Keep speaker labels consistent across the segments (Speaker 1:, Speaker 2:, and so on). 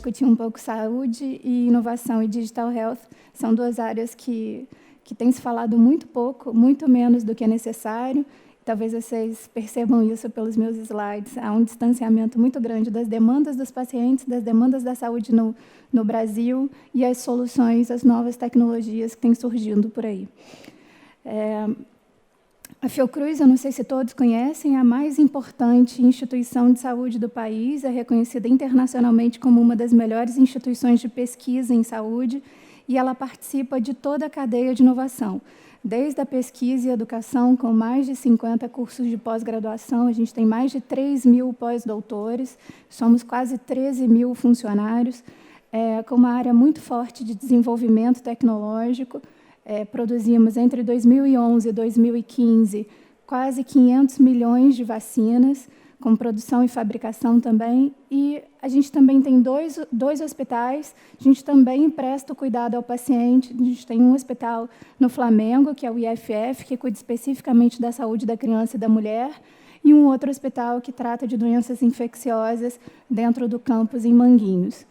Speaker 1: discutir um pouco saúde e inovação e digital health. São duas áreas que têm se falado muito pouco, muito menos do que é necessário. Talvez vocês percebam isso pelos meus slides. Há um distanciamento muito grande das demandas dos pacientes, das demandas da saúde no Brasil e as soluções, as novas tecnologias que têm surgindo por aí. A Fiocruz, eu não sei se todos conhecem, é a mais importante instituição de saúde do país, é reconhecida internacionalmente como uma das melhores instituições de pesquisa em saúde, e ela participa de toda a cadeia de inovação, desde a pesquisa e educação, com mais de 50 cursos de pós-graduação. A gente tem mais de 3.000 pós-doutores, somos quase 13.000 funcionários, com uma área muito forte de desenvolvimento tecnológico. Produzimos, entre 2011 e 2015, quase 500 milhões de vacinas, com produção e fabricação também. E a gente também tem dois hospitais, a gente também presta o cuidado ao paciente. A gente tem um hospital no Flamengo, que é o IFF, que cuida especificamente da saúde da criança e da mulher, e um outro hospital que trata de doenças infecciosas dentro do campus em Manguinhos.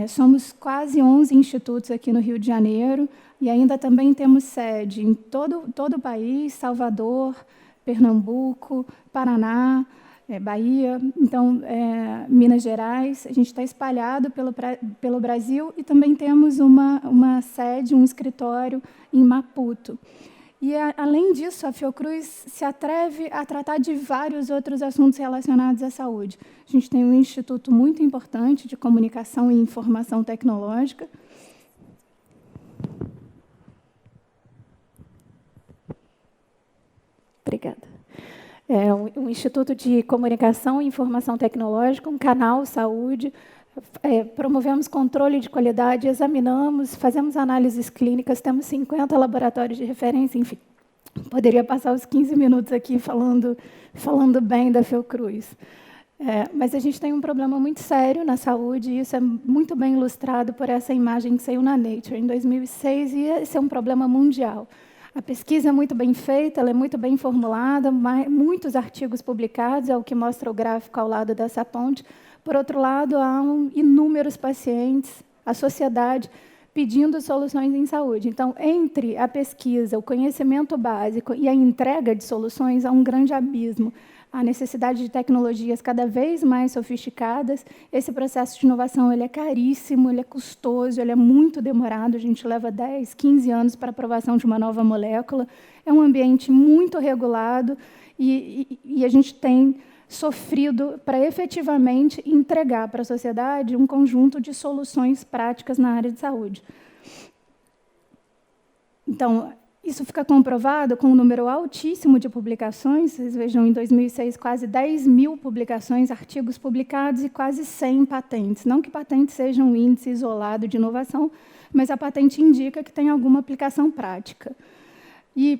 Speaker 1: Somos quase 11 institutos aqui no Rio de Janeiro, e ainda também temos sede em todo o país, Salvador, Pernambuco, Paraná, Bahia, então, Minas Gerais. A gente está espalhado pelo Brasil e também temos uma sede, um escritório em Maputo. E, além disso, a Fiocruz se atreve a tratar de vários outros assuntos relacionados à saúde. A gente tem um instituto muito importante de comunicação e informação tecnológica. Obrigada. Um Instituto de Comunicação e Informação Tecnológica, um canal saúde. Promovemos controle de qualidade, examinamos, fazemos análises clínicas, temos 50 laboratórios de referência, enfim. Poderia passar os 15 minutos aqui falando bem da Fiocruz. Mas a gente tem um problema muito sério na saúde, e isso é muito bem ilustrado por essa imagem que saiu na Nature em 2006, e esse é um problema mundial. A pesquisa é muito bem feita, ela é muito bem formulada, muitos artigos publicados, é o que mostra o gráfico ao lado dessa ponte. Por outro lado, há inúmeros pacientes, a sociedade, pedindo soluções em saúde. Então, entre a pesquisa, o conhecimento básico e a entrega de soluções, há um grande abismo. A necessidade de tecnologias cada vez mais sofisticadas. Esse processo de inovação ele é caríssimo, ele é custoso, ele é muito demorado. A gente leva 10, 15 anos para a aprovação de uma nova molécula. É um ambiente muito regulado e a gente tem sofrido para efetivamente entregar para a sociedade um conjunto de soluções práticas na área de saúde. Então, isso fica comprovado com um número altíssimo de publicações. Vocês vejam, em 2006, quase 10.000 publicações, artigos publicados e quase 100 patentes. Não que patente seja um índice isolado de inovação, mas a patente indica que tem alguma aplicação prática. E,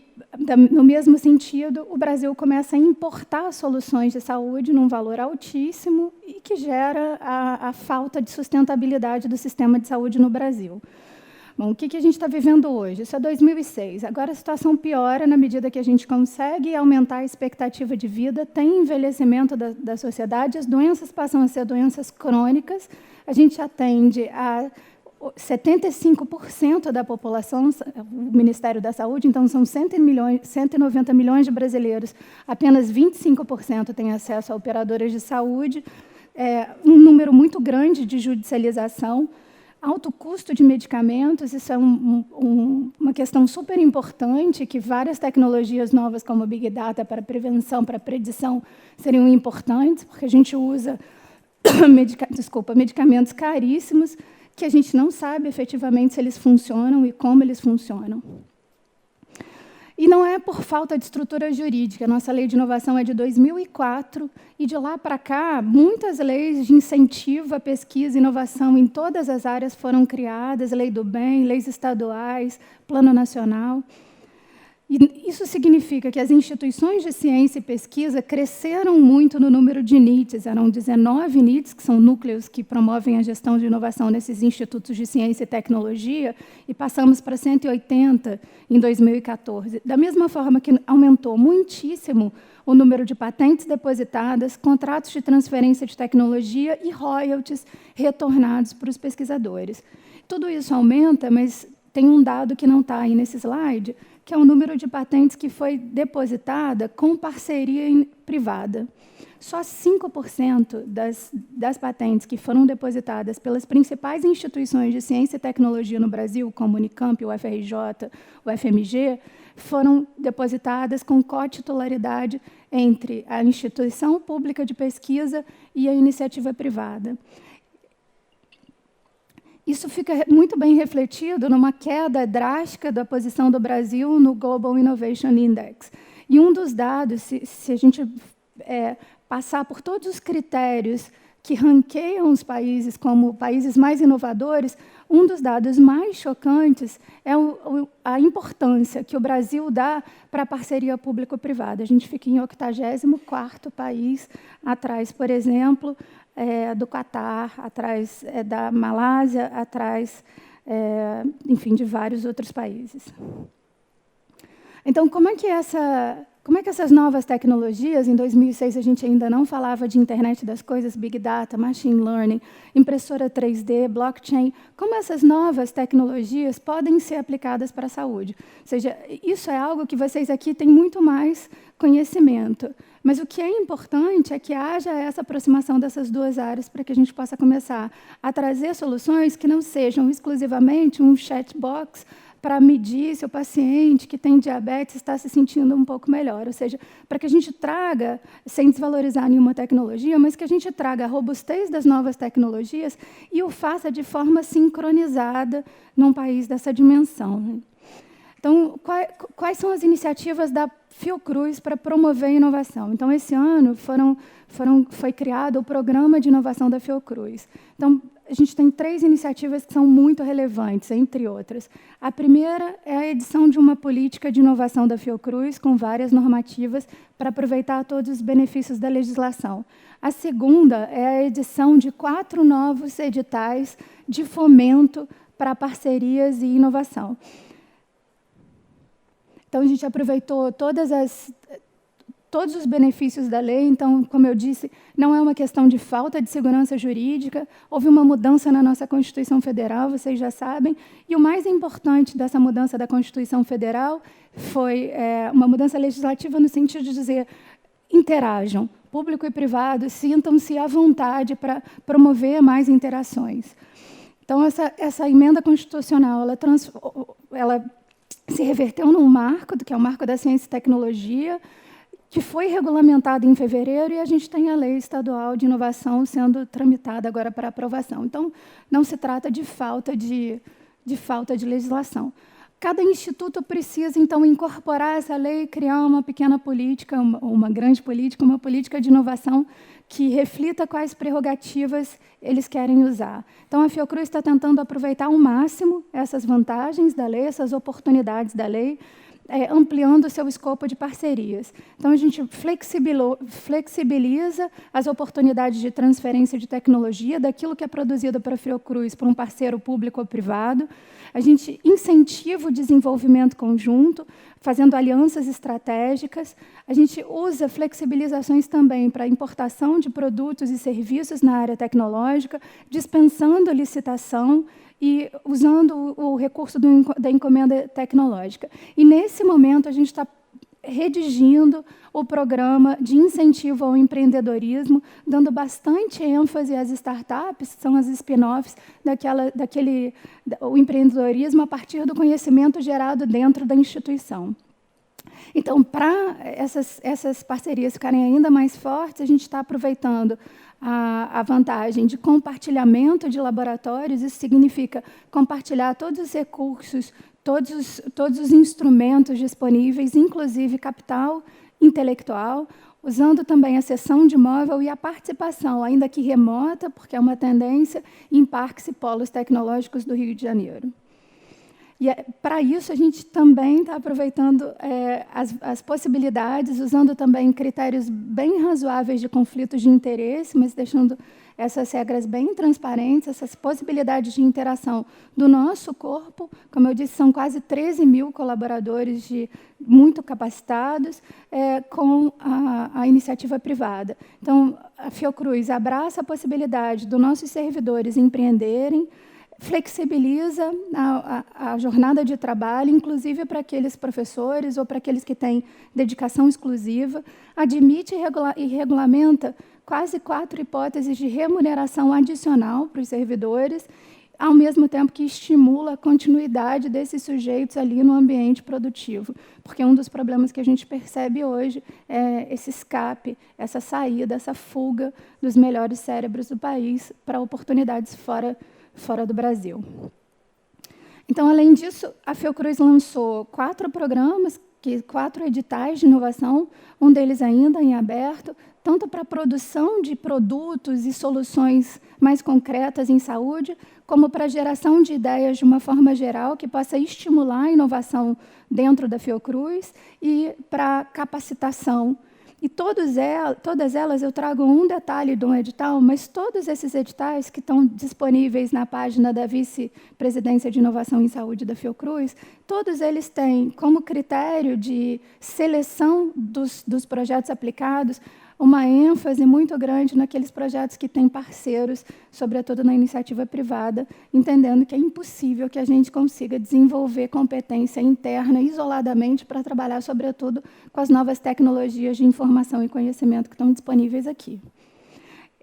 Speaker 1: no mesmo sentido, o Brasil começa a importar soluções de saúde num valor altíssimo e que gera a falta de sustentabilidade do sistema de saúde no Brasil. Bom, o que a gente está vivendo hoje? Isso é 2006. Agora a situação piora na medida que a gente consegue aumentar a expectativa de vida, tem envelhecimento da sociedade, as doenças passam a ser doenças crônicas, a gente atende a 75% da população, o Ministério da Saúde, então são 190 milhões de brasileiros, apenas 25% têm acesso a operadoras de saúde, um número muito grande de judicialização, alto custo de medicamentos, isso é uma questão super importante, que várias tecnologias novas, como o Big Data, para prevenção, para predição, seriam importantes, porque a gente usa medicamentos caríssimos, que a gente não sabe efetivamente se eles funcionam e como eles funcionam. E não é por falta de estrutura jurídica. A nossa lei de inovação é de 2004, e de lá para cá, muitas leis de incentivo à pesquisa e inovação em todas as áreas foram criadas, lei do bem, leis estaduais, plano nacional. E isso significa que as instituições de ciência e pesquisa cresceram muito no número de NITs. Eram 19 NITs, que são núcleos que promovem a gestão de inovação nesses institutos de ciência e tecnologia, e passamos para 180 em 2014. Da mesma forma que aumentou muitíssimo o número de patentes depositadas, contratos de transferência de tecnologia e royalties retornados para os pesquisadores. Tudo isso aumenta, mas tem um dado que não está aí nesse slide, que é o número de patentes que foi depositada com parceria privada. Só 5% das patentes que foram depositadas pelas principais instituições de ciência e tecnologia no Brasil, como o Unicamp, o FRJ, o FMG, foram depositadas com cotitularidade entre a instituição pública de pesquisa e a iniciativa privada. Isso fica muito bem refletido numa queda drástica da posição do Brasil no Global Innovation Index. E um dos dados, se a gente passar por todos os critérios que ranqueiam os países como países mais inovadores, um dos dados mais chocantes é a importância que o Brasil dá para a parceria público-privada. A gente fica em 84º país, atrás, por exemplo, do Catar, atrás da Malásia, atrás, enfim, de vários outros países. Então, como é que essas novas tecnologias, em 2006 a gente ainda não falava de internet das coisas, Big Data, Machine Learning, impressora 3D, blockchain, como essas novas tecnologias podem ser aplicadas para a saúde? Ou seja, isso é algo que vocês aqui têm muito mais conhecimento. Mas o que é importante é que haja essa aproximação dessas duas áreas para que a gente possa começar a trazer soluções que não sejam exclusivamente um chat box para medir se o paciente que tem diabetes está se sentindo um pouco melhor. Ou seja, para que a gente traga, sem desvalorizar nenhuma tecnologia, mas que a gente traga a robustez das novas tecnologias e o faça de forma sincronizada num país dessa dimensão. Então, quais são as iniciativas da Fiocruz para promover a inovação? Então, esse ano foi criado o Programa de Inovação da Fiocruz. Então, a gente tem 3 iniciativas que são muito relevantes, entre outras. A primeira é a edição de uma política de inovação da Fiocruz, com várias normativas, para aproveitar todos os benefícios da legislação. A segunda é a edição de 4 novos editais de fomento para parcerias e inovação. Então, a gente aproveitou todos os benefícios da lei. Então, como eu disse, não é uma questão de falta de segurança jurídica. Houve uma mudança na nossa Constituição Federal, vocês já sabem. E o mais importante dessa mudança da Constituição Federal foi uma mudança legislativa no sentido de dizer: interajam, público e privado, sintam-se à vontade para promover mais interações. Então, essa emenda constitucional, ela se reverteu num marco, que é o Marco da Ciência e Tecnologia, que foi regulamentado em fevereiro, e a gente tem a Lei Estadual de Inovação sendo tramitada agora para aprovação. Então, não se trata de falta de legislação. Cada instituto precisa, então, incorporar essa lei e criar uma pequena política, uma grande política, uma política de inovação que reflita quais prerrogativas eles querem usar. Então, a Fiocruz está tentando aproveitar ao máximo essas vantagens da lei, essas oportunidades da lei, ampliando o seu escopo de parcerias. Então, a gente flexibiliza as oportunidades de transferência de tecnologia daquilo que é produzido para a Fiocruz para um parceiro público ou privado. A gente incentiva o desenvolvimento conjunto, fazendo alianças estratégicas. A gente usa flexibilizações também para a importação de produtos e serviços na área tecnológica, dispensando a licitação e usando o recurso da encomenda tecnológica. E, nesse momento, a gente está redigindo o programa de incentivo ao empreendedorismo, dando bastante ênfase às startups, que são as spin-offs o empreendedorismo a partir do conhecimento gerado dentro da instituição. Então, para essas parcerias ficarem ainda mais fortes, a gente está aproveitando a vantagem de compartilhamento de laboratórios. Isso significa compartilhar todos os recursos, todos os instrumentos disponíveis, inclusive capital intelectual, usando também a cessão de imóvel e a participação, ainda que remota, porque é uma tendência, em parques e polos tecnológicos do Rio de Janeiro. E, para isso, a gente também está aproveitando as possibilidades, usando também critérios bem razoáveis de conflitos de interesse, mas deixando essas regras bem transparentes, essas possibilidades de interação do nosso corpo. Como eu disse, são quase 13 mil colaboradores muito capacitados com a iniciativa privada. Então, a Fiocruz abraça a possibilidade dos nossos servidores empreenderem, flexibiliza a jornada de trabalho, inclusive para aqueles professores ou para aqueles que têm dedicação exclusiva, admite e regulamenta quase 4 hipóteses de remuneração adicional para os servidores, ao mesmo tempo que estimula a continuidade desses sujeitos ali no ambiente produtivo. Porque um dos problemas que a gente percebe hoje é esse escape, essa saída, essa fuga dos melhores cérebros do país para oportunidades fora do Brasil. Então, além disso, a Fiocruz lançou 4 programas, 4 editais de inovação, um deles ainda em aberto, tanto para a produção de produtos e soluções mais concretas em saúde, como para a geração de ideias de uma forma geral, que possa estimular a inovação dentro da Fiocruz, e para capacitação. E todas elas, eu trago um detalhe de um edital, mas todos esses editais que estão disponíveis na página da Vice-Presidência de Inovação em Saúde da Fiocruz, todos eles têm como critério de seleção dos projetos aplicados uma ênfase muito grande naqueles projetos que têm parceiros, sobretudo na iniciativa privada, entendendo que é impossível que a gente consiga desenvolver competência interna isoladamente para trabalhar, sobretudo, com as novas tecnologias de informação e conhecimento que estão disponíveis aqui.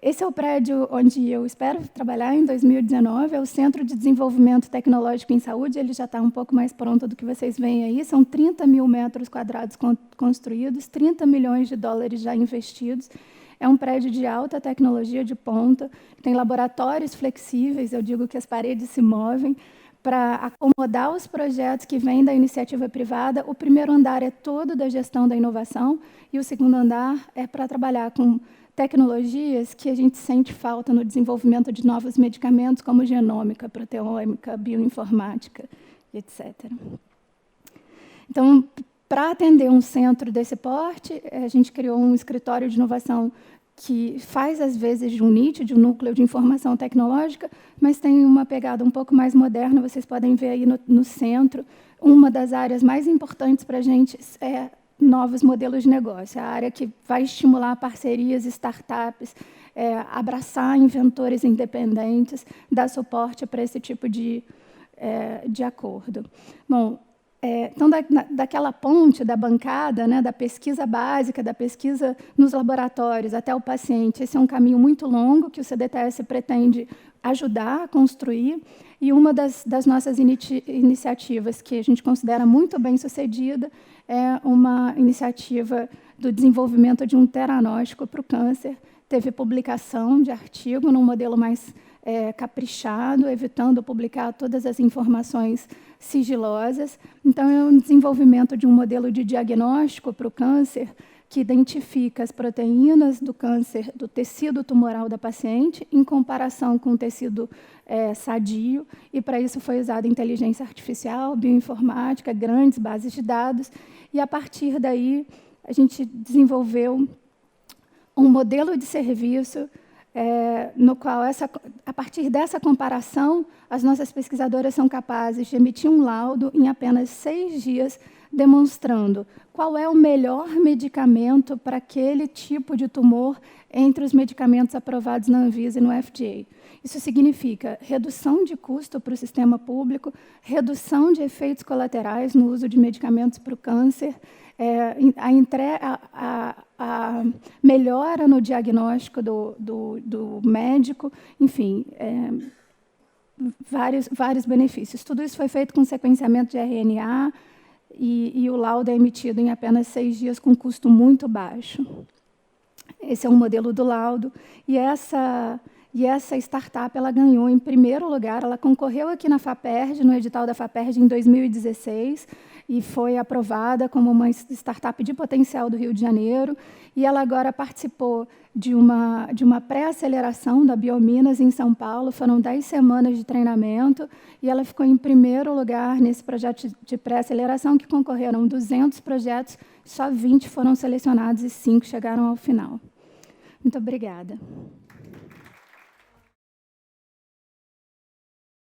Speaker 1: Esse é o prédio onde eu espero trabalhar em 2019, é o Centro de Desenvolvimento Tecnológico em Saúde, ele já está um pouco mais pronto do que vocês veem aí, são 30 mil metros quadrados construídos, 30 milhões de dólares já investidos, é um prédio de alta tecnologia de ponta, tem laboratórios flexíveis, eu digo que as paredes se movem, para acomodar os projetos que vêm da iniciativa privada. O primeiro andar é todo da gestão da inovação, e o segundo andar é para trabalhar com tecnologias que a gente sente falta no desenvolvimento de novos medicamentos, como genômica, proteômica, bioinformática, etc. Então, para atender um centro desse porte, a gente criou um escritório de inovação que faz, às vezes, de um NIT, de um núcleo de informação tecnológica, mas tem uma pegada um pouco mais moderna. Vocês podem ver aí no centro. Uma das áreas mais importantes para a gente é novos modelos de negócio, a área que vai estimular parcerias, startups, abraçar inventores independentes, dar suporte para esse tipo de acordo. Bom, então, daquela ponte, da bancada, né, da pesquisa básica, da pesquisa nos laboratórios até o paciente, esse é um caminho muito longo que o CDTS pretende ajudar a construir, e uma das nossas iniciativas que a gente considera muito bem-sucedida é uma iniciativa do desenvolvimento de um teranóstico para o câncer. Teve publicação de artigo num modelo mais caprichado, evitando publicar todas as informações sigilosas. Então, é um desenvolvimento de um modelo de diagnóstico para o câncer que identifica as proteínas do câncer do tecido tumoral da paciente em comparação com o tecido sadio, e para isso foi usada inteligência artificial, bioinformática, grandes bases de dados, e a partir daí a gente desenvolveu um modelo de serviço no qual, a partir dessa comparação, as nossas pesquisadoras são capazes de emitir um laudo em apenas 6 dias, demonstrando qual é o melhor medicamento para aquele tipo de tumor entre os medicamentos aprovados na Anvisa e no FDA. Isso significa redução de custo para o sistema público, redução de efeitos colaterais no uso de medicamentos para o câncer, a melhora no diagnóstico do médico, enfim, vários benefícios. Tudo isso foi feito com sequenciamento de RNA, e o laudo é emitido em apenas 6 dias, com custo muito baixo. Esse é um modelo do laudo, e e essa startup ela ganhou em primeiro lugar, ela concorreu aqui na FAPERJ, no edital da FAPERJ em 2016, e foi aprovada como uma startup de potencial do Rio de Janeiro, e ela agora participou de uma pré-aceleração da Biominas em São Paulo, foram 10 semanas de treinamento, e ela ficou em primeiro lugar nesse projeto de pré-aceleração, que concorreram 200 projetos, só 20 foram selecionados e 5 chegaram ao final. Muito obrigada.